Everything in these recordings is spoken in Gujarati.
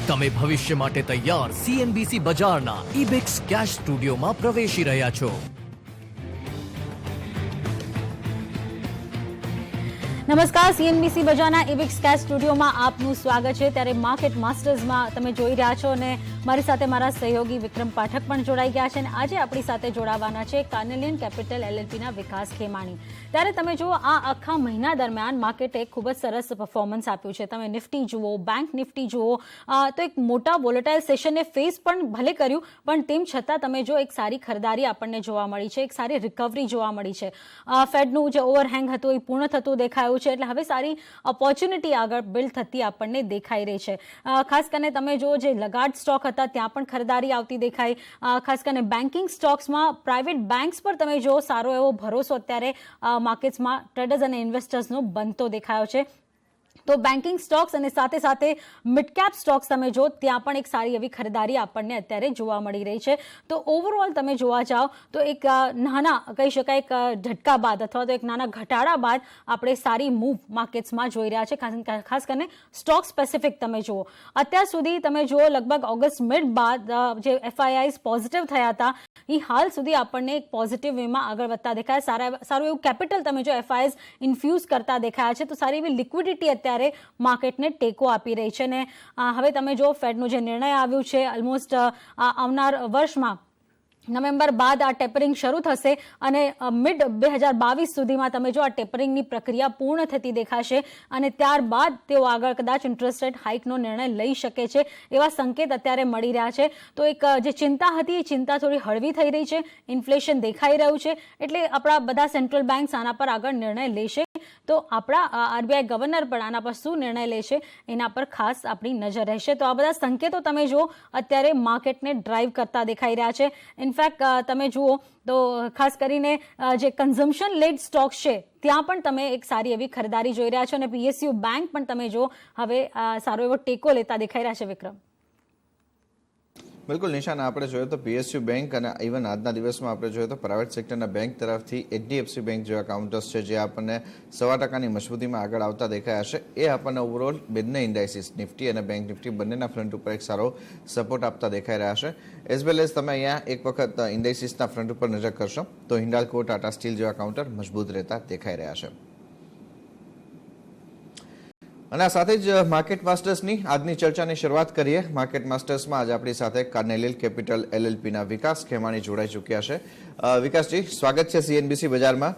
તમે ભવિષ્ય માટે તૈયાર CNBC બજારના ઇબિક્સ કેશ સ્ટુડિયોમાં પ્રવેશી રહ્યા છો. નમસ્કાર, CNBC બજારના ઇબિક્સ કેશ સ્ટુડિયોમાં આપનું સ્વાગત છે. ત્યારે માર્કેટ માસ્ટર્સમાં તમે જોઈ રહ્યા છો અને મારી સાથે મારા સહયોગી વિક્રમ પાઠક પણ જોડાઈ ગયા છે અને આજે આપણી સાથે જોડાવાના છે કાર્નેલિયન કેપિટલ LLPના વિકાસ ખેમાણી. ત્યારે તમે જુઓ, આ આખા મહિના દરમિયાન માર્કેટે ખૂબ જ સરસ પરફોર્મન્સ આપ્યું છે. તમે નિફ્ટી જુઓ, બેંક નિફ્ટી જુઓ, તો એક મોટા વોલેટાઇલ સેશનને ફેસ પણ ભલે કર્યું, પણ તેમ છતાં તમે જો એક સારી ખરીદારી આપણને જોવા મળી છે, એક સારી રિકવરી જોવા મળી છે. ફેડનું જે ઓવરહેંગ હતું એ પૂર્ણ થતું દેખાયું છે, એટલે હવે સારી ઓપોર્ચ્યુનિટી આગળ બિલ્ડ થતી આપણને દેખાઈ રહી છે. ખાસ કરીને તમે જો જે લગાડ સ્ટોક હતા ત્યાં પણ ખરીદારી આવતી દેખાઈ. ખાસ કરીને બેન્કિંગ સ્ટોક્સમાં પ્રાઇવેટ બેન્ક્સ પર તમે જો સારો એવો ભરોસો અત્યારે માર્કેટ્સમાં ટ્રેડર્સ અને ઇન્વેસ્ટર્સનો બનતો દેખાયો છે. તો બેન્કિંગ સ્ટોક્સ અને સાથે સાથે મિડ કેપ સ્ટોક્સ તમે જો ત્યાં પણ એક સારી એવી ખરીદારી આપણને અત્યારે જોવા મળી રહી છે. તો ઓવરઓલ તમે જોવા જાઓ તો એક નાના કહી શકાય એક ઝટકા બાદ અથવા તો એક નાના ઘટાડા બાદ આપણે સારી મૂવ માર્કેટ્સમાં જોઈ રહ્યા છે. ખાસ કરીને સ્ટોક સ્પેસિફિક તમે જુઓ, અત્યાર સુધી તમે જુઓ લગભગ ઓગસ્ટ મિડ બાદ જે FIIs પોઝિટિવ થયા હતા એ હાલ સુધી આપણને એક પોઝિટિવ વેમાં આગળ વધતા દેખાયા. સારું એવું કેપિટલ તમે જો FIIs ઇન્ફ્યુઝ કરતા દેખાયા છે, તો સારી એવી લિક્વિડિટી અત્યારે માર્કેટને ટેકો આપી રહી છે. ને હવે તમે જો ફેડનું જે નિર્ણય આવ્યું છે, ઓલમોસ્ટ આવનાર વર્ષમાં નવેમ્બર બાદ આ ટેપરિંગ શરૂ થશે અને મિડ 2022 સુધીમાં તમે જો આ ટેપરિંગની પ્રક્રિયા પૂર્ણ થતી દેખાશે અને ત્યારબાદ તેઓ આગળ કદાચ ઇન્ટરેસ્ટ રેટ હાઇકનો નિર્ણય લઈ શકે છે, એવા સંકેત અત્યારે મળી રહ્યા છે. તો એક જે ચિંતા હતી એ ચિંતા થોડી હળવી થઈ રહી છે. ઇન્ફ્લેશન દેખાઈ રહ્યું છે, એટલે આપણા બધા સેન્ટ્રલ બેન્ક્સ આના પર આગળ નિર્ણય લેશે. તો આપણા RBI ગવર્નર પણ આના પર શું નિર્ણય લેશે એના પર ખાસ આપણી નજર રહેશે. તો આ બધા સંકેતો તમે જુઓ અત્યારે માર્કેટને ડ્રાઈવ કરતા દેખાઈ રહ્યા છે. ઇનફેક્ટ તમે જુઓ તો ખાસ કરીને જે કન્ઝમ્પશન લેડ સ્ટોક્સ છે ત્યાં પણ તમે એક સારી એવી ખરીદારી જોઈ રહ્યા છો અને PSU બેંક પણ તમે જો હવે સારો એવો ટેકો લેતા દેખાઈ રહ્યા છે. વિક્રમ, બિલકુલ નિશાન, આપણે જોઈએ તો PSU બેંક અને ઇવન આજના દિવસમાં આપણે જોઈએ તો પ્રાઇવેટ સેક્ટરના બેંક તરફથી HDFC બેંક જેવા કાઉન્ટર્સ છે જે આપણને 1.25% મજબૂતીમાં આગળ આવતા દેખાયા છે. એ આપણને ઓવરઓલ બંને ઇન્ડાઇસીસ નિફ્ટી અને બેંક નિફ્ટી બંનેના ફ્રન્ટ ઉપર એક સારો સપોર્ટ આપતા દેખાઈ રહ્યા છે. એઝ વેલ એઝ તમે અહીંયા એક વખત ઇન્ડાઇસીસના ફ્રન્ટ ઉપર નજર કરશો તો હિન્ડાલ્કો, ટાટા સ્ટીલ જેવા કાઉન્ટર મજબૂત રહેતા દેખાઈ રહ્યા છે. અને આ સાથે જ માર્કેટ માસ્ટર્સની આજની ચર્ચાની શરૂઆત કરીએ. માર્કેટ માસ્ટર્સમાં આજે આપણી સાથે કાર્નેલિયન કેપિટલ LLPના વિકાસ ખેમાણી જોડાઈ ચૂક્યા છે. વિકાસજી, સ્વાગત છે CNBC બજારમાં.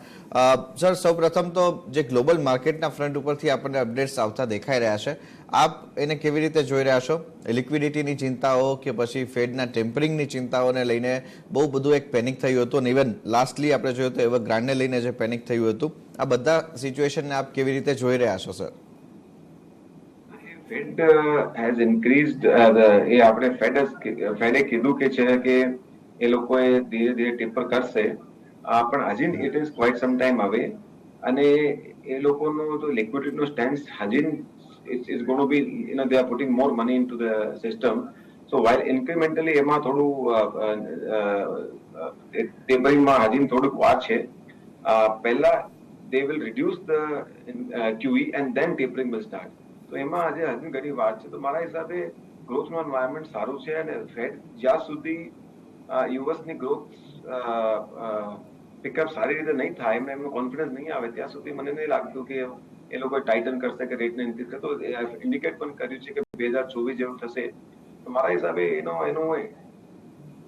સર, સૌપ્રથમ તો જે ગ્લોબલ માર્કેટના ફ્રન્ટ ઉપરથી આપણને અપડેટ્સ આવતા દેખાઈ રહ્યા છે, આપ એને કેવી રીતે જોઈ રહ્યા છો? લિક્વિડિટીની ચિંતાઓ કે પછી ફેડના ટેમ્પરિંગની ચિંતાઓને લઈને બહુ બધું એક પેનિક થયું હતું અને ઇવન લાસ્ટલી આપણે જોયું તો એવા ગ્રાન્ડને લઈને જે પેનિક થયું હતું, આ બધા સિચ્યુએશનને આપ કેવી રીતે જોઈ રહ્યા છો સર? Fed has increased એ આપણે ફેડે કીધું કે એ લોકોએ ધીરે ધીરે ટેપર કરશે, પણ હજી it is quite some time away અને એ લોકોનો જો લિક્વિડિટીનો સ્ટેન્સ હજી is gone to be they are putting more money into the system. So while incrementally એમાં થોડું ટેપરિંગમાં હજી થોડુંક વાર છે. પહેલા they will reduce the QE and then tapering will start. તો એમાં આજે હજુ ઘણી વાત છે. તો મારા હિસાબે ગ્રોથનું એન્વાયરમેન્ટ સારું છે અને ફેડ જ્યાં સુધી યુએસની ગ્રોથ પિકઅપ સારી રીતે નહીં થાય, એમનો કોન્ફિડન્સ નહીં આવે ત્યાં સુધી મને નહીં લાગતું કે એ લોકો ટાઇટન કરશે કે રેટને ઇન્ક્રીઝ કરશે. તો ઇન્ડિકેટ પણ કર્યું છે કે 2024 જેવું થશે. તો મારા હિસાબે એનો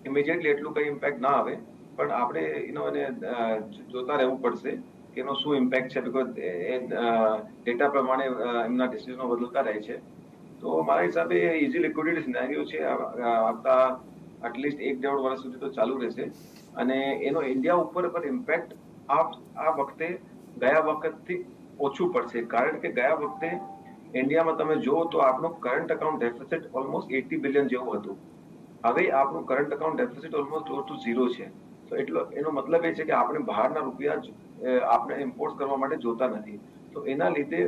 ઇમિડિયેટલી એટલું કંઈ ઇમ્પેક્ટ ના આવે, પણ આપણે એને જોતા રહેવું પડશે કે એનો શું ઇમ્પેક્ટ છે, બીકોઝ એ ડેટા પ્રમાણે એમના ડિસિઝનો બદલતા રહે છે. તો મારા હિસાબે ઇઝી લિક્વિડિટી સિનેરિયો છે, આવતા એટલીસ્ટ 1-1.5 વર્ષ સુધી તો ચાલુ રહેશે અને એનો ઇન્ડિયા ઉપર પર ઇમ્પેક્ટ આ વખતે ગયા વખતથી ઓછું પડશે. કારણ કે ગયા વખતે ઇન્ડિયામાં તમે જુઓ તો આપણું current account deficit almost 80 billion જેવું હતું. હવે આપણું current account deficit almost close to 0 છે. તો એનો મતલબ એ છે કે આપણે બહારના રૂપિયા આપણે ઇમ્પોર્ટ કરવા માટે જોતા નથી. તો એના લીધે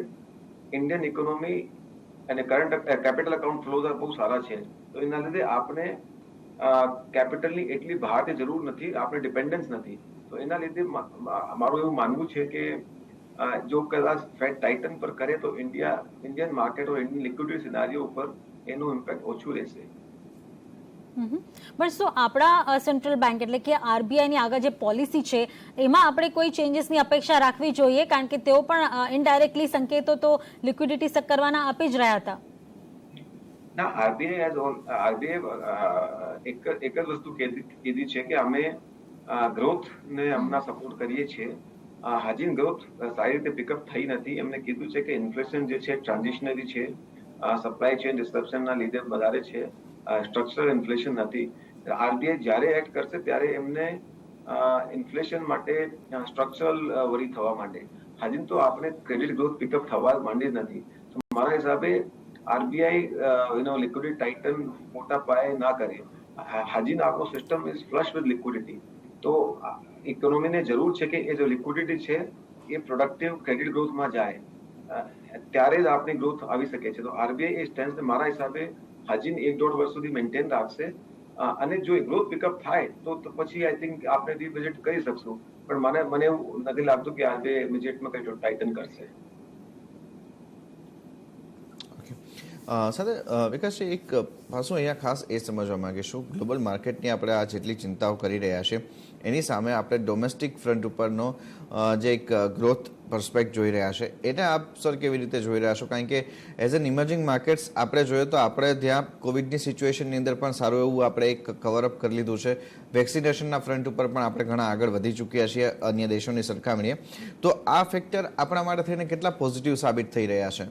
ઇન્ડિયન ઇકોનોમી અને કરંટ કેપિટલ અકાઉન્ટ ફ્લોઝ બહુ સારા છે. તો એના લીધે આપણે કેપિટલની એટલી બહારથી જરૂર નથી, આપણે ડિપેન્ડન્સ નથી. તો એના લીધે મારું એવું માનવું છે કે જો કદાચ ફેડ ટાઇટન પર કરે તો ઇન્ડિયન માર્કેટ और इंडियन लिक्विडिटी सिनेरियो ઉપર એનું ઇમ્પેક્ટ ઓછું રહેશે. પણ શું આપણા સેન્ટ્રલ બેંક એટલે કે આરબીઆઈની આગળ જે પોલિસી છે એમાં આપણે કોઈ ચેન્જીસની અપેક્ષા રાખવી જોઈએ, કારણ કે તેઓ પણ ઇનડાયરેક્ટલી સંકેતો તો લિક્વિડિટી સક કરવાના આપી જ રહ્યા હતા. ના, આરબીઆઈ એક જ વસ્તુ કીધી છે કે અમે ગ્રોથ ને હમણાં સપોર્ટ કરીએ છીએ. હાજીન ગ્રોથ સારી રીતે પિકઅપ થઈ નથી. એમને કીધું છે કે ઇન્ફ્લેશન જે છે ટ્રાન્ઝિશનરી છે, સપ્લાય ચેન ડિસ્ટ્રપ્શનના લીધે વધારે છે, સ્ટ્રક્ચરલ ઇન્ફ્લેશન નથી. આરબીઆઈ જ્યારે એક્ટ કરશે ત્યારે એમને ઇન્ફ્લેશન માટે સ્ટ્રક્ચરલ વરી થવા માંડે. હાજી તો આપણે ક્રેડિટ ગ્રોથ પિકઅપ થવા માંડી નથી. તો મારા હિસાબે આરબીઆઈ લિક્વિડિટી ટાઇટન મોટા પાયે ના કરે. હાજી આપણો system is flush with liquidity. તો ઇકોનોમીને જરૂર છે કે એ જો લિક્વિડિટી છે એ પ્રોડક્ટિવ ક્રેડિટ ગ્રોથમાં જાય, ત્યારે જ આપણી ગ્રોથ આવી શકે છે. તો આરબીઆઈ એ સ્ટેન્સ મારા હિસાબે હાજી 1-1.5 વર્ષ સુધી મેન્ટેન રાખશે. અને જો ગ્રોથ પિકઅપ થાય તો પછી આઈ થિંક આપણે રિવિઝિટ કરી શકશું. પણ મને એવું નથી લાગતું કે આરબીઆઈ ઇમિડિયેટમાં કંઈ ટાઇટન કરશે. સાથે વિકાસજી, એક પાછું અહીંયા ખાસ એ સમજવા માંગીશું, ગ્લોબલ માર્કેટની આપણે આ જેટલી ચિંતાઓ કરી રહ્યા છે એની સામે આપણે ડોમેસ્ટિક ફ્રન્ટ ઉપરનો જે એક ગ્રોથ પરસ્પેક્ટ જોઈ રહ્યા છે, એને આપ સર કેવી રીતે જોઈ રહ્યા છો? કારણ કે એઝ એન ઇમર્જિંગ માર્કેટ્સ આપણે જોઈએ તો આપણે ત્યાં કોવિડની સિચ્યુએશનની અંદર પણ સારું એવું આપણે એક કવરઅપ કરી લીધું છે. વેક્સિનેશનના ફ્રન્ટ ઉપર પણ આપણે ઘણા આગળ વધી ચૂક્યા છીએ અન્ય દેશોની સરખામણીએ. તો આ ફેક્ટર આપણા માટે થઈને કેટલા પોઝિટિવ સાબિત થઈ રહ્યા છે?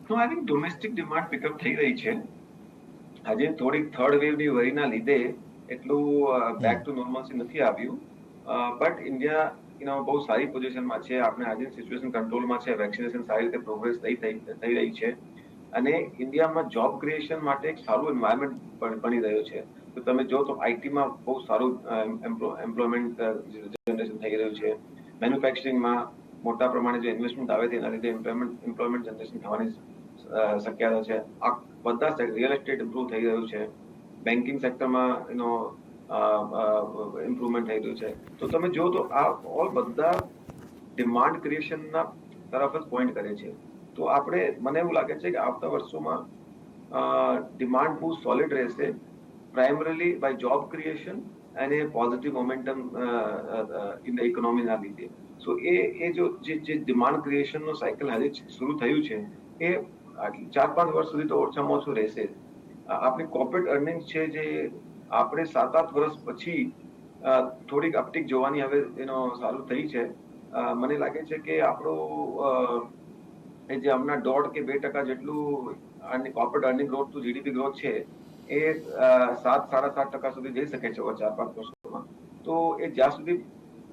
તો I think domestic demand pick up થઈ રહી છે. આજે થોડીક થર્ડ વેવની વરીના લીધે એટલું બેક ટુ નોર્મલસી નથી આવ્યું. બટ ઇન્ડિયા બહુ સારી પોઝિશનમાં છે. આપણે આજે સિચ્યુએશન કંટ્રોલમાં છે. વેક્સિનેશન સારી રીતે પ્રોગ્રેસ થઈ રહી છે. અને ઇન્ડિયામાં જોબ ક્રિએશન માટે એક સારું એન્વાયરમેન્ટ બની રહ્યો છે. તો તમે જો તો આઈટીમાં બહુ સારું એમ્પ્લોયમેન્ટ જનરેશન થઈ રહ્યું છે. મેન્યુફેક્ચરિંગમાં મોટા પ્રમાણે જે ઇન્વેસ્ટમેન્ટ આવે છે એના લીધે એમ્પ્લોયમેન્ટ જનરેશન થવાની શક્યતા છે. આ બધા રિયલ એસ્ટેટ ઇમ્પ્રુવ થઈ રહ્યું છે. બેન્કિંગ સેક્ટરમાં ઇમ્પ્રુવમેન્ટ થઈ રહ્યું છે. તો તમે જો તો આ ઓલ બધા ડિમાન્ડ ક્રિએશનના તરફ જ પોઈન્ટ કરે છે. તો મને એવું લાગે છે કે આવતા વર્ષોમાં ડિમાન્ડ બહુ સોલિડ રહેશે, પ્રાઇમરીલી બાય જોબ ક્રિએશન અને પોઝિટિવ મોમેન્ટમ ઇન ધ ઇકોનોમીના લીધે. સો એ જે ડિમાન્ડ ક્રિએશનનો સાયકલ હજી શરૂ થયું છે એ 4-5 વર્ષ સુધી તો ઓછામાં ઓછું રહેશે. આપણી કોર્પોરેટ અર્નિંગ છે જે આપણે 7-8 વર્ષ પછી થોડીક અપટીક જોવાની હવે સારું થઈ છે. મને લાગે છે કે આપણો જે હમણાં 1.5 કે 2% જેટલું corporate earning growth to GDP growth છે એ 7-7.5% સુધી જઈ શકે છે ઓવર 4-5 વર્ષોમાં. તો એ જ્યાં સુધી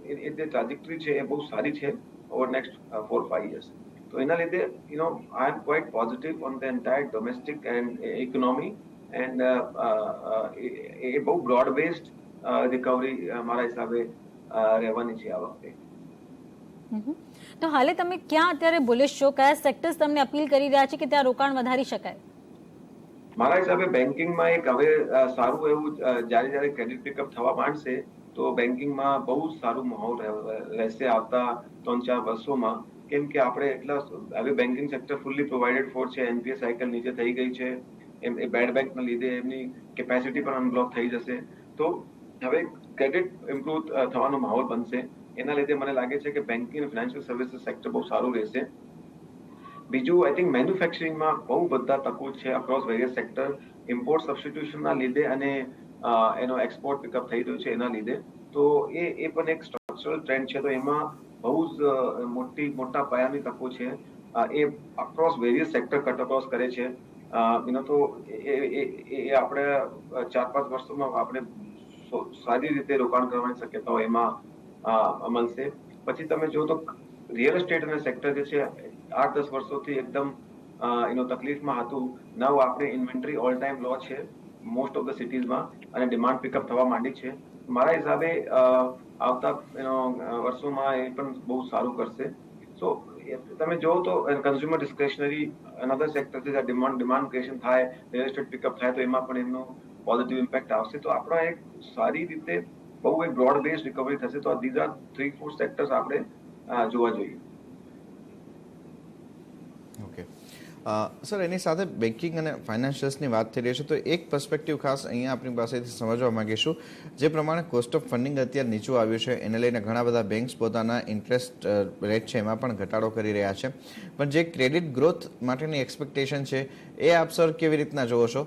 એ જે ટ્રાજેક્ટરી છે એ બહુ સારી છે ઓવર નેક્સ્ટ 4-5 years. તો એના લીધે I am quite positive on the entire domestic and economy. And એ બહુ બ્રોડ બેઝડ રિકવરી મારા હિસાબે રહેવાની છે આ વખતે. તો હાલે તમે ક્યાં અત્યારે બુલિશ છો? કયા સેક્ટર્સ તમને અપીલ કરી રહ્યા છે કે ત્યાં રોકાણ વધારી શકાય? મારા હિસાબે બેન્કિંગમાં એક હવે સારું એવું જ્યારે ક્રેડિટ પિકઅપ થવા માંડશે તો બેન્કિંગમાં બહુ સારું માહોલ રહેશે આવતા 3-4 વર્ષોમાં. કેમ કે આપણે હવે banking sector fully provided for છે. એનપીએ સાયકલ નીચે થઈ ગઈ છે. એ બેડ બેંકના લીધે એમની કેપેસિટી પણ અનબ્લોક થઈ જશે. તો હવે ક્રેડિટ ઇમ્પ્રુવ થવાનો માહોલ બનશે. એના લીધે મને લાગે છે કે બેન્કિંગ અને ફાઇનાન્શિયલ સર્વિસીસ સેક્ટર બહુ સારું રહેશે. બીજું આઈ થિંક મેન્યુફેક્ચરિંગમાં બહુ બધા તકો છે અક્રોસ વેરિયસ સેક્ટર. ઇમ્પોર્ટ સબસ્ટિટ્યુશનના લીધે અને એનો એક્સપોર્ટ પિકઅપ થઈ રહ્યું છે એના લીધે. તો એ પણ એક સ્ટ્રક્ચરલ ટ્રેન્ડ છે. તો એમાં બહુ જ મોટા પાયાની તકો છે. એ across various sector cut across કરે છે. તો એ આપણે 4-5 વર્ષોમાં આપણે સારી રીતે રોકાણ કરવાની શક્યતાઓ એમાં મળશે. પછી તમે જો તો રિયલ એસ્ટેટ અને સેક્ટર જે છે 8-10 વર્ષોથી એકદમ તકલીફમાં હતું. નવ આપણે ઇન્વેન્ટરી ઓલ ટાઈમ લો છે મોસ્ટ ઓફ ધ સિટીઝમાં અને ડિમાન્ડ પિકઅપ થવા માંડી છે. મારા હિસાબે આવતા વર્ષોમાં એ પણ બહુ સારું કરશે. સો તમે જો તો કન્ઝ્યુમર ડિસ્ક્રેશનરી અનધર સેક્ટર છે જ્યાં ડિમાન્ડ ક્રિએશન થાય, રિયલ એસ્ટેટ પિકઅપ થાય તો એમાં પણ એમનો પોઝિટિવ ઇમ્પેક્ટ આવશે. તો આપણા એક સારી રીતે બહુ એક બ્રોડ બેઝ રિકવરી થશે. તો ધીઝ આર 3-4 સેક્ટર્સ આપણે જોવા જોઈએ. ઓકે સર, એની સાથે બેન્કિંગ અને ફાઇનાન્શિયલ્સની વાત થઈ રહી છે, તો એક પર્સપેક્ટિવ ખાસ અહીંયા આપણી પાસેથી સમજવા માંગીશું. જે પ્રમાણે કોસ્ટ ઓફ ફંડિંગ અત્યારે નીચું આવ્યું છે, એને લઈને ઘણા બધા બેંક્સ પોતાના ઇન્ટરેસ્ટ રેટ છે એમાં પણ ઘટાડો કરી રહ્યા છે. પણ જે ક્રેડિટ ગ્રોથ માટેની એક્સપેક્ટેશન છે એ આપ સર કેવી રીતના જોવો છો?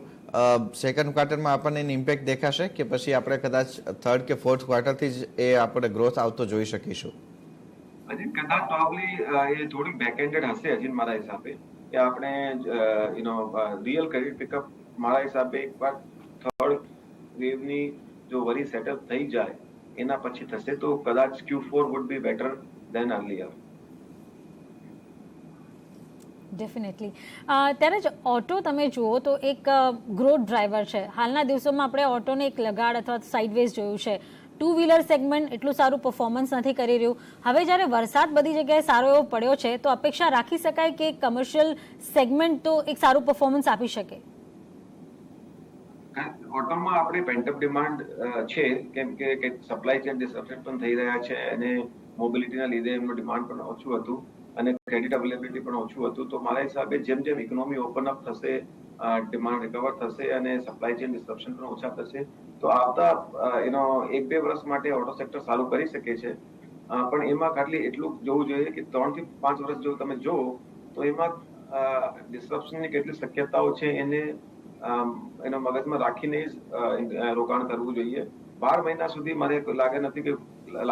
સેકન્ડ ક્વાર્ટરમાં આપણને એની ઇમ્પેક્ટ દેખાશે કે પછી આપણે કદાચ થર્ડ કે ફોર્થ ક્વાર્ટરથી જ એ આપણે ગ્રોથ આવતો જોઈ શકીશું? હજી કદાચ પ્રોબેબલી એ થોડી બેકએન્ડેડ હશે હજી મારા હિસાબે, કે આપણે રિયલ ક્રેડિટ પિકઅપ મારા હિસાબે એકવાર થર્ડ વેવની જો વરી સેટઅપ થઈ જાય એના પછી થશે, તો કદાચ Q4 would be better than earlier. Definitely. ત્યારે જ ઓટો તમે જુઓ તો એક ગ્રોથ ડ્રાઈવર છે. હાલના દિવસોમાં આપણે ઓટોને એક લગાડ અથવા સાઇડવેઝ જોયું છે. ટુ વ્હીલર સેગમેન્ટ એટલું સારું પરફોર્મન્સ નથી કરી રહ્યું. હવે જ્યારે વરસાદ બધી જગ્યાએ સારો એવો પડ્યો છે તો અપેક્ષા રાખી શકાય કે કમર્શિયલ સેગમેન્ટ તો એક સારું પરફોર્મન્સ આપી શકે? ઓટોમાં આપણે પેન્ટઅપ ડિમાન્ડ છે, કેમ કે સપ્લાય ચેન ડિસરપ્શન પણ થઈ રહ્યા છે અને મોબિલિટીના લીધે એમનું ડિમાન્ડ પણ ઓછું હતું અને ક્રેડિટ અવેલેબિલિટી પણ ઓછું હતું. તો મારા હિસાબે જેમ જેમ ઇકોનોમી ઓપન અપ થશે, ડિમાન્ડ રિકવર થશે અને સપ્લાય ચેન ડિસરપ્શન પણ ઓછા થશે, તો આવતા 1-2 વર્ષ માટે ઓટો સેક્ટર સારું કરી શકે છે. પણ એમાં ખાલી એટલું જોવું જોઈએ કે 3 થી 5 વર્ષ જો તમે જો તો એમાં ડિસરપ્શનની કેટલી શક્યતાઓ છે એને એનો મગજમાં રાખીને જ રોકાણ કરવું જોઈએ. 12 મહિના સુધી મને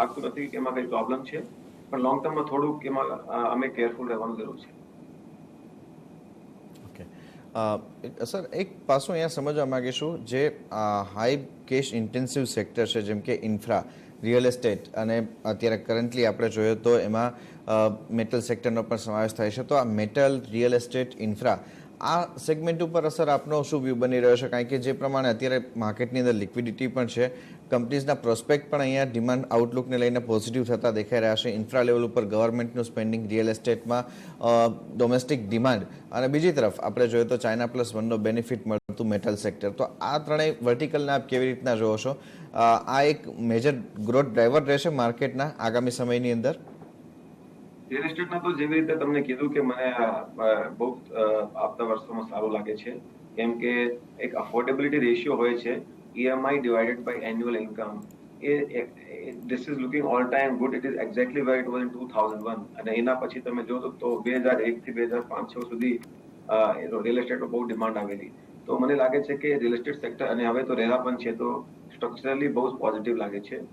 લાગતું નથી કે એમાં કઈ પ્રોબ્લેમ છે, પણ લોંગ ટર્મમાં થોડુંક એમાં અમે કેરફુલ રહેવાનું જરૂર છે. સર, એક પાછું અહીંયા સમજવા માંગીશું, જે હાઈ કેશ ઇન્ટેન્સિવ સેક્ટર છે જેમ કે ઇન્ફ્રા, રિયલ એસ્ટેટ અને અત્યારે કરન્ટલી આપણે જોઈએ તો એમાં મેટલ સેક્ટરનો પણ સમાવેશ થાય છે. તો આ મેટલ, રિયલ એસ્ટેટ, ઇન્ફ્રા આ સેગમેન્ટ ઉપર અસર આપનો શું વ્યૂ બની રહ્યો છે? કારણ કે જે પ્રમાણે અત્યારે માર્કેટની અંદર લિક્વિડિટી પણ છે, કંપનીઝના પ્રોસ્પેક્ટ પણ અહીંયા ડિમાન્ડ આઉટલુકને લઈને પોઝિટિવ થતા દેખાઈ રહ્યા છે. ઇન્ફ્રા લેવલ ઉપર ગવર્મેન્ટનું સ્પેન્ડિંગ, રિયલ એસ્ટેટમાં ડોમેસ્ટિક ડિમાન્ડ, અને બીજી તરફ આપણે જોઈએ તો ચાઇના +1નો બેનિફિટ મળતું મેટલ સેક્ટર. તો આ ત્રણેય વર્ટિકલને આપ કેવી રીતના જોવો છો? આ એક મેજર ગ્રોથ ડ્રાઈવર રહેશે માર્કેટના આગામી સમયની અંદર? રિયલ એસ્ટેટના તો જેવી રીતે તમને કીધું કે મને બહુ આવતા વર્ષોમાં સારું લાગે છે, કેમ કે એક અફોર્ડેબિલિટી રેશિયો હોય છે, EMI divided by annual income. This is looking all time good. It is exactly where it was in 2001. અને એના પછી તમે જો તો 2001 થી 2005-6 સુધી રિયલ એસ્ટેટમાં બહુ ડિમાન્ડ આવેલી. તો મને લાગે છે કે રિયલ એસ્ટેટ સેક્ટર, અને હવે તો રેરા પણ છે, તો સ્ટ્રક્ચરલી બહુ જ પોઝિટિવ લાગે છે.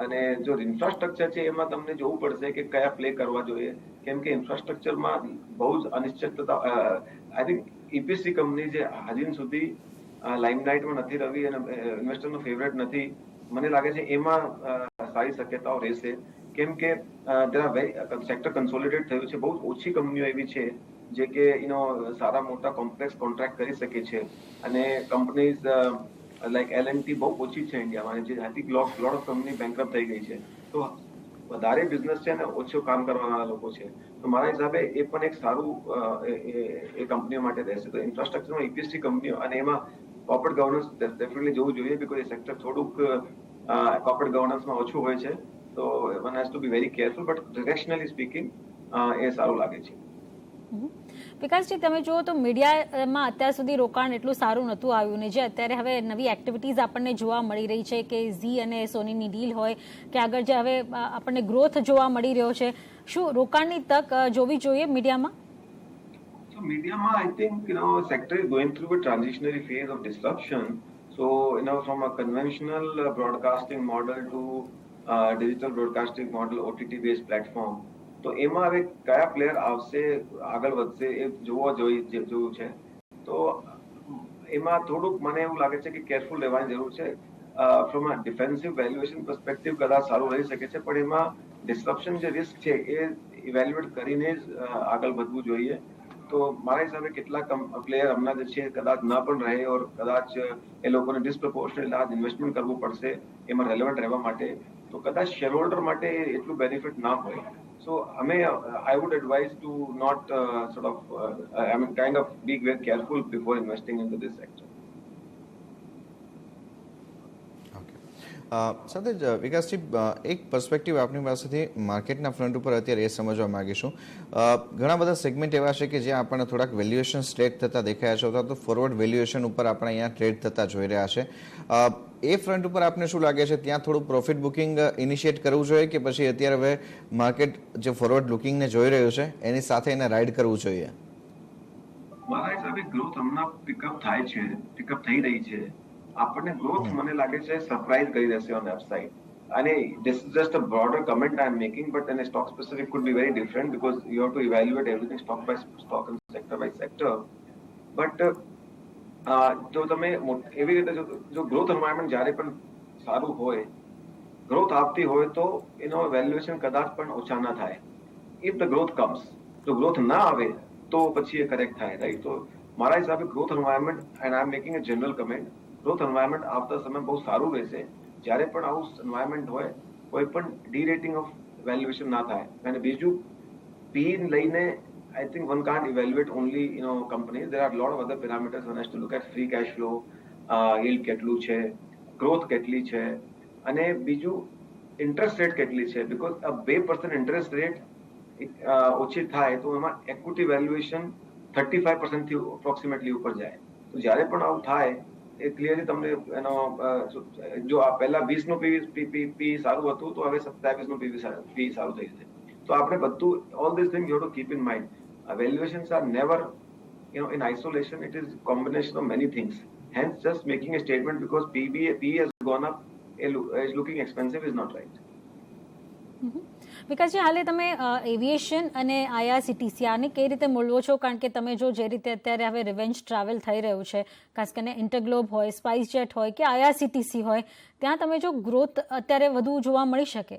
અને જો ઇન્ફ્રાસ્ટ્રક્ચર છે એમાં તમને જોવું પડશે કે કયા પ્લે કરવા જોઈએ, કેમ કે ઇન્ફ્રાસ્ટ્રક્ચરમાં બહુ જ અનિશ્ચિતતા. આઈ થિંક EPC કંપની જે હજી સુધી લાઇમલાઇટમાં નથી રહી અને ઇન્વેસ્ટરનો ફેવરેટ નથી, મને લાગે છે એમાં સારી શક્યતાઓ રહેશે, કેમ કે સેક્ટર કન્સોલિડેટ થયું છે. બહુ ઓછી કંપનીઓ એવી છે જે કે સારા મોટા કોમ્પ્લેક્સ કોન્ટ્રાક્ટ કરી શકે છે, અને કંપનીઝ લાઈક L&T બહુ ઓછી છે ઇન્ડિયામાં, જે I think lot of company bankrupt થઈ ગઈ છે. તો વધારે બિઝનેસ છે અને ઓછું કામ કરવાના લોકો છે. તો મારા હિસાબે એ પણ એક સારું એ કંપનીઓ માટે રહેશે. તો ઇન્ફ્રાસ્ટ્રક્ચરમાં EPC કંપનીઓ, અને એમાં કોર્પોરેટ ગવર્નન્સ ડેફિનેટલી જોવું જોઈએ, બીકોઝ એ સેક્ટર થોડુંક કોર્પોરેટ ગવર્નન્સમાં ઓછું હોય છે. તો one has to be very careful, but directionally speaking એ સારું લાગે છે. વિકાસજી, તમે જુઓ તો મીડિયામાં અત્યાર સુધી રોકાણ એટલું સારું નહોતું આવ્યું ને જે અત્યારે હવે નવી એક્ટિવિટીઝ આપણને જોવા મળી રહી છે, કે ઝી અને સોનીની ડીલ હોય કે આગળ જે હવે આપણને ગ્રોથ જોવા મળી રહ્યો છે, શું રોકાણની તક જોવી જોઈએ મીડિયામાં? So mediama, I think sector is going through a transitionary phase of disruption. So from a conventional broadcasting model to digital broadcasting model, OTT-based platform. તો એમાં હવે કયા પ્લેયર આવશે, આગળ વધશે, એ જોવું છે. તો એમાં થોડુંક મને એવું લાગે છે કે કેરફુલ રહેવાની જરૂર છે. From a defensive valuation perspective કદાચ સારું રહી શકે છે, પણ એમાં ડિસ્રપ્શન જે રિસ્ક છે એ ઇવેલ્યુએટ કરીને જ આગળ વધવું જોઈએ. તો મારા હિસાબે કેટલાક પ્લેયર હમણાં જે છે કદાચ ના પણ રહે, ઓર કદાચ એ લોકોને ડિસ્પ્રોપોર્શનલ લાર્જ ઇન્વેસ્ટમેન્ટ કરવું પડશે એમાં રેલેવન્ટ રહેવા માટે, તો કદાચ શેર હોલ્ડર માટે એટલું બેનિફિટ ના હોય. So I would advise to not kind of be very careful before investing into this sector. સાથે જ વિકાસજી એક પર્સપેક્ટિવ આપણી પાસેથી માર્કેટના ફ્રન્ટ ઉપર અત્યારે એ સમજવા માંગીશું. ઘણા બધા સેગમેન્ટ એવા છે કે જ્યાં આપણને થોડાક વેલ્યુએશન સ્ટ્રેટ થતા દેખાયા છે, અથવા તો ફોરવર્ડ વેલ્યુએશન ઉપર આપણે અહીંયા ટ્રેડ થતા જોઈ રહ્યા છે. એ ફ્રન્ટ ઉપર આપને શું લાગે છે, ત્યાં થોડું પ્રોફિટ બુકિંગ ઇનિશિએટ કરવું જોઈએ કે પછી અત્યારે હવે માર્કેટ જે ફોરવર્ડ લુકિંગને જોઈ રહ્યું છે એની સાથે એને રાઇડ કરવું જોઈએ? મારા હિસાબે ગ્રોથ હમણાં પિકઅપ થાય છે, પિકઅપ થઈ રહી છે. આપણને ગ્રોથ મને લાગે છે સરપ્રાઈઝ કરી દેશે ઓન અપસાઇડ. અને this is just a broader comment I am making, but then a stock specific could be very different because you have to evaluate everything stock by stock and sector by sector. But જો તમે એવી રીતે જો ગ્રોથ એન્વાયરમેન્ટ જ્યારે પણ સારું હોય, ગ્રોથ આવતી હોય તો એનો વેલ્યુએશન કદાચ પણ ઓછા ના થાય. ઇફ ધ ગ્રોથ કમ્સ, જો ગ્રોથ ના આવે તો પછી એ કરેક્ટ થાય, રાઈટ? તો મારા હિસાબે growth environment, and I M making a general comment, growth environment આવતા સમય બહુ સારું રહેશે. જ્યારે પણ આવું એન્વાયરમેન્ટ હોય, કોઈ પણ ડીરેટિંગ ઓફ વેલ્યુએશન ના થાય. અને બીજું, પી લઈને I think one can't evaluate only companies. There are a lot of other parameters. One has to look at free cash flow, yield કેટલું છે, growth કેટલી છે, અને બીજું ઇન્ટરેસ્ટ રેટ કેટલી છે. બીકોઝ 2% ઇન્ટરેસ્ટ રેટ ઓછી થાય તો એમાં એક્વિટી વેલ્યુએશન 35% થી અપ્રોક્સિમેટલી ઉપર જાય. તો જ્યારે પણ આવું થાય એ ક્લિયરલી તમને એનો જો આ પહેલા 20 નું પી સારું હતું તો હવે 27 નું પી સારું થઈ જશે. તો આપણે બધું all these things you have to keep in mind. Valuations are never in isolation. It is combination of many things. Hence just making a statement because PE has gone up is looking expensive is not right. વિકાસજી, હાલે તમે એવિએશન અને આઈઆરસીટીસી આને કઈ રીતે મૂલવો છો? કારણ કે તમે જો જે રીતે અત્યારે હવે રિવેન્જ ટ્રાવેલ થઈ રહ્યું છે, ખાસ કરીને ઇન્ટરગ્લોબ હોય, સ્પાઇસ જેટ હોય કે આઈઆરસીટીસી હોય, ત્યાં તમે જો ગ્રોથ અત્યારે વધુ જોવા મળી શકે?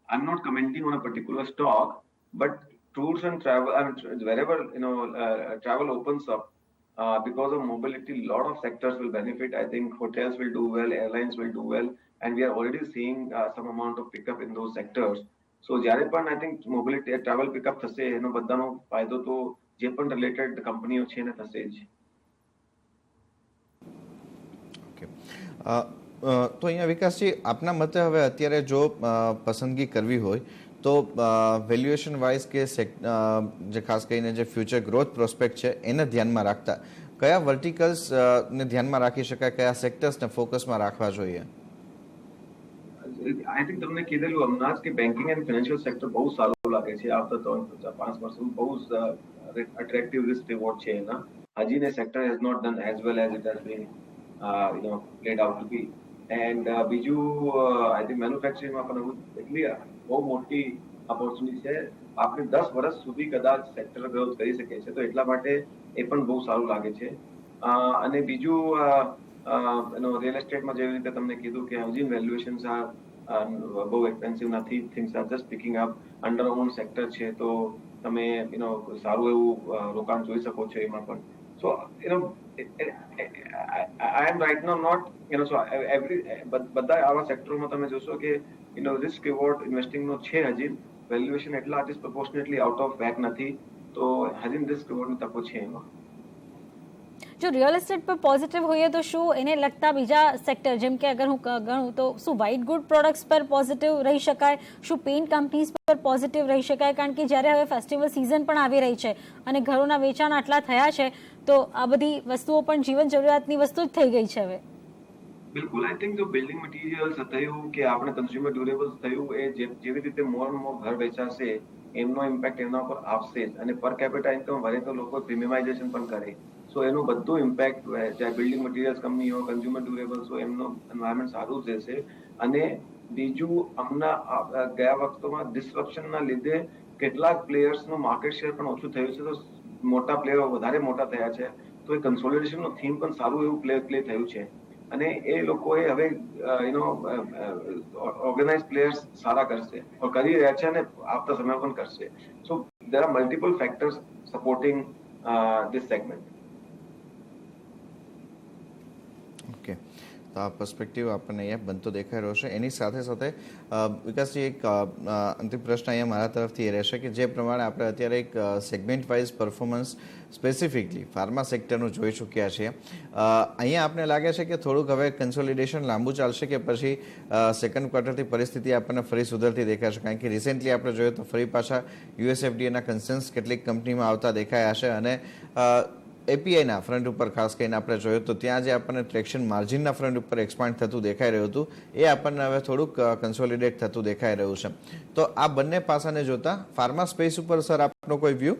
I'm not commenting on a particular stock, but tours and travel, I mean, wherever travel opens up, because of mobility, a lot of sectors will benefit. I think hotels will do well, airlines will do well, and we are already seeing some amount of pickup in those sectors. So જ્યારે પણ I think mobility travel pickup થશે એનો બધાનો ફાયદો તો જે પણ રિલેટેડ કંપનીઓ છે એને થશે જ. ઓકે, તો અહીંયા વિકાસજી, આપના મતે હવે અત્યારે જો પસંદગી કરવી હોય તો વેલ્યુએશન વાઇઝ કે જે ખાસ કરીને જે ફ્યુચર ગ્રોથ પ્રોસ્પેક્ટ છે એને ધ્યાનમાં રાખતા કયા વર્ટિકલ્સ ને ધ્યાનમાં રાખી શકાય, કયા સેક્ટર્સને ફોકસમાં રાખવા જોઈએ? આઈ થિંક તમને કીધેલું હમણાં જ કે બેન્કિંગ એન્ડ ફાઇનાન્શિયલ સેક્ટર બહુ સારું લાગે છે. આવતા 3-5 વર્ષ બહુ અટ્રેક્ટિવ રિસ્ક રિવોર્ડ છે એના. હજી ને sector has not done as well as it has been played out to be. And બીજું આઈ થિંક મેન્યુફેક્ચરિંગમાં પણ એટલી બહુ મોટી ઓપોર્ચ્યુનિટી છે. આપણે 10 વર્ષ સુધી કદાચ સેક્ટર ગ્રોથ કરી શકે છે, તો એટલા માટે એ પણ બહુ સારું લાગે છે. અને બીજું રિયલ એસ્ટેટમાં જેવી રીતે તમને કીધું કે હાઉસિંગ વેલ્યુએશન્સ બહુ એક્સપેન્સિવ નથી. Things are just picking up. Under on sector છે તો તમે સારું એવું રોકાણ જોઈ શકો છો એમાં પણ. સો I am right now not બધા આવા સેક્ટરોમાં તમે જોશો કે રિસ્ક રિવોર્ડ ઇન્વેસ્ટિંગ નો છે. હજી વેલ્યુએશન એટલા ડિસ્પ્રોપોર્શનેટલી આઉટ ઓફ વેક નથી, તો હજી રિસ્ક રિવોર્ડની તકો છે એમાં. જો રિયલ એસ્ટેટ પર પોઝિટિવ હોઈએ તો શું એને લગતા બીજા સેક્ટર, જેમ કે અગર હું ગણું તો શું વ્હાઇટ ગુડ પ્રોડક્ટ્સ પર પોઝિટિવ રહી શકાય, શું પેઇન્ટ કંપનીઝ પર પોઝિટિવ રહી શકાય? કારણ કે જ્યારે હવે ફેસ્ટિવલ સિઝન પણ આવી રહી છે અને ઘરોના વેચાણ આટલા થયા છે તો આ બધી વસ્તુઓ પણ જીવન જરૂરિયાતની વસ્તુ જ થઈ ગઈ છે હવે. બિલકુલ. આઈ થિંક જો બિલ્ડિંગ મટીરિયલ્સ થયું કે આપણે કન્ઝ્યુમર ડ્યુરેબલ્સ થયું, એ જેવી રીતે મોર એન્ડ મોર ઘર વેચાશે એમનો ઇમ્પેક્ટ એના પર આવશે જ. અને પર કેપિટા ઇન્કમ વધે તો લોકો પ્રીમિયમાઇઝેશન પણ કરે. સો એનું બધું ઇમ્પેક્ટ, ચાહે બિલ્ડિંગ મટીરિયલ્સ કંપની હોય, કન્ઝ્યુમર ડ્યુરેબલ્સ હોય, એમનું એન્વાયરમેન્ટ સારું જ રહેશે. અને બીજું, હમણાં ગયા વખતોમાં ડિસ્ટ્રપ્શનના લીધે કેટલાક પ્લેયર્સનું માર્કેટ શેર પણ ઓછું થયું છે, તો મોટા પ્લેયરો વધારે મોટા થયા છે. તો એ કન્સોલિડેશનનો થીમ પણ સારું એવું પ્લે થયું છે. અને એ લોકોએ હવે ઓર્ગેનાઇઝ પ્લેયર્સ સારા કરશે, કરી રહ્યા છે અને આવતા સમય પણ કરશે. So there are multiple factors supporting this segment. Okay, તો આ પર્સ્પેક્ટિવ આપણને અહીંયા બનતો દેખાઈ રહ્યો છે. એની સાથે સાથે વિકાસજી, એક અંતિમ પ્રશ્ન અહીંયા મારા તરફથી એ રહેશે કે જે પ્રમાણે આપણે અત્યારે એક segment wise performance specifically pharma સેક્ટરનું જોઈ ચૂક્યા છીએ, અહીંયા આપને લાગે છે કે થોડુંક હવે કન્સોલિડેશન લાંબુ ચાલશે કે પછી સેકન્ડ ક્વાર્ટરથી પરિસ્થિતિ આપણને ફરી સુધરતી દેખાશે? કારણ કે રિસેન્ટલી આપણે જોઈએ તો ફરી પાછા યુએસએફડીએના કન્સર્ન્સ કેટલીક કંપનીમાં આવતા દેખાયા છે અને એપીઆઈના ફ્રન્ટ ઉપર ખાસ કરીને આપણે જોયું તો ત્યાં જે આપણને ટ્રેક્શન માર્જિનના ફ્રન્ટ ઉપર એક્સપાન્ડ થતું દેખાઈ રહ્યું હતું એ આપણને હવે થોડુંક કન્સોલિડેટ થતું દેખાઈ રહ્યું છે. તો આ બંને પાસાને જોતા ફાર્મા સ્પેસ ઉપર સર આપનો કોઈ વ્યૂ?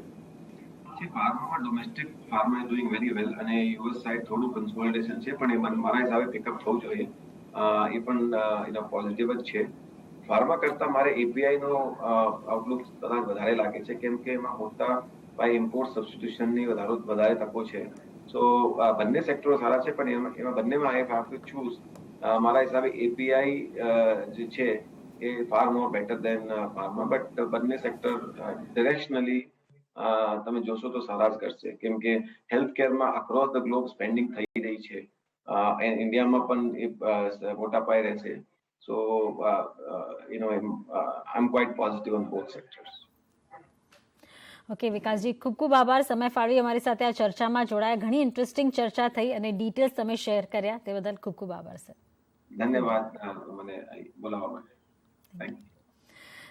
ફાર્મામાં domestic pharma is doing very well અને યુએસ સાઇડ થોડું કન્સોલિડેશન છે, પણ એ મારા હિસાબે પિકઅપ થવું જોઈએ. એ પણ એનો પોઝિટિવ જ છે. ફાર્મા કરતા મારે એપીઆઈ નો આઉટલુક કદાચ વધારે લાગે છે, કેમ કે એમાં મોટા પાયે ઇમ્પોર્ટ સબસ્ટિટ્યુશનની વધારે તકો છે. સો બંને સેક્ટરો સારા છે, પણ એમાં બંનેમાં આઈ હેવ ટુ ચૂઝ. મારા હિસાબે એપીઆઈ જે છે એ far more better than pharma, but બંને સેક્ટર ડિરેક્શનલી તમે જોશો તો સારા જ કરશે, કેમ કે હેલ્થ કેરમાં અક્રોસ ધ ગ્લોબ સ્પેન્ડિંગ થઈ રહી છે. ઇન્ડિયામાં પણ એ મોટા પાયે રહેશે. So I am quite positive on both sectors. Okay Vikasji, ખૂબ ખૂબ આભાર સમય ફાળવી અમારી સાથે આ ચર્ચામાં જોડાયા. ઘણી ઇન્ટરેસ્ટિંગ ચર્ચા થઈ અને ડિટેલ્સ તમે શેર કર્યા તે બદલ ખૂબ ખૂબ આભાર સર. ધન્યવાદ મને બોલાવવા માટે. Thank you.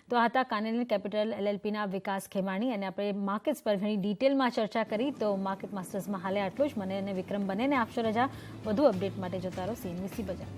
તો આ હતા કાનેલ કેપિટલ એલએલપીના વિકાસ ખેમાણી અને આપણે માર્કેટ્સ પર ઘણી ડિટેલમાં ચર્ચા કરી. તો માર્કેટ માસ્ટર્સમાં હાલે આટલું જ. મને અને વિક્રમ બંનેને આપશો રજા. વધુ અપડેટ માટે જોતા રહો CNBC બજાર.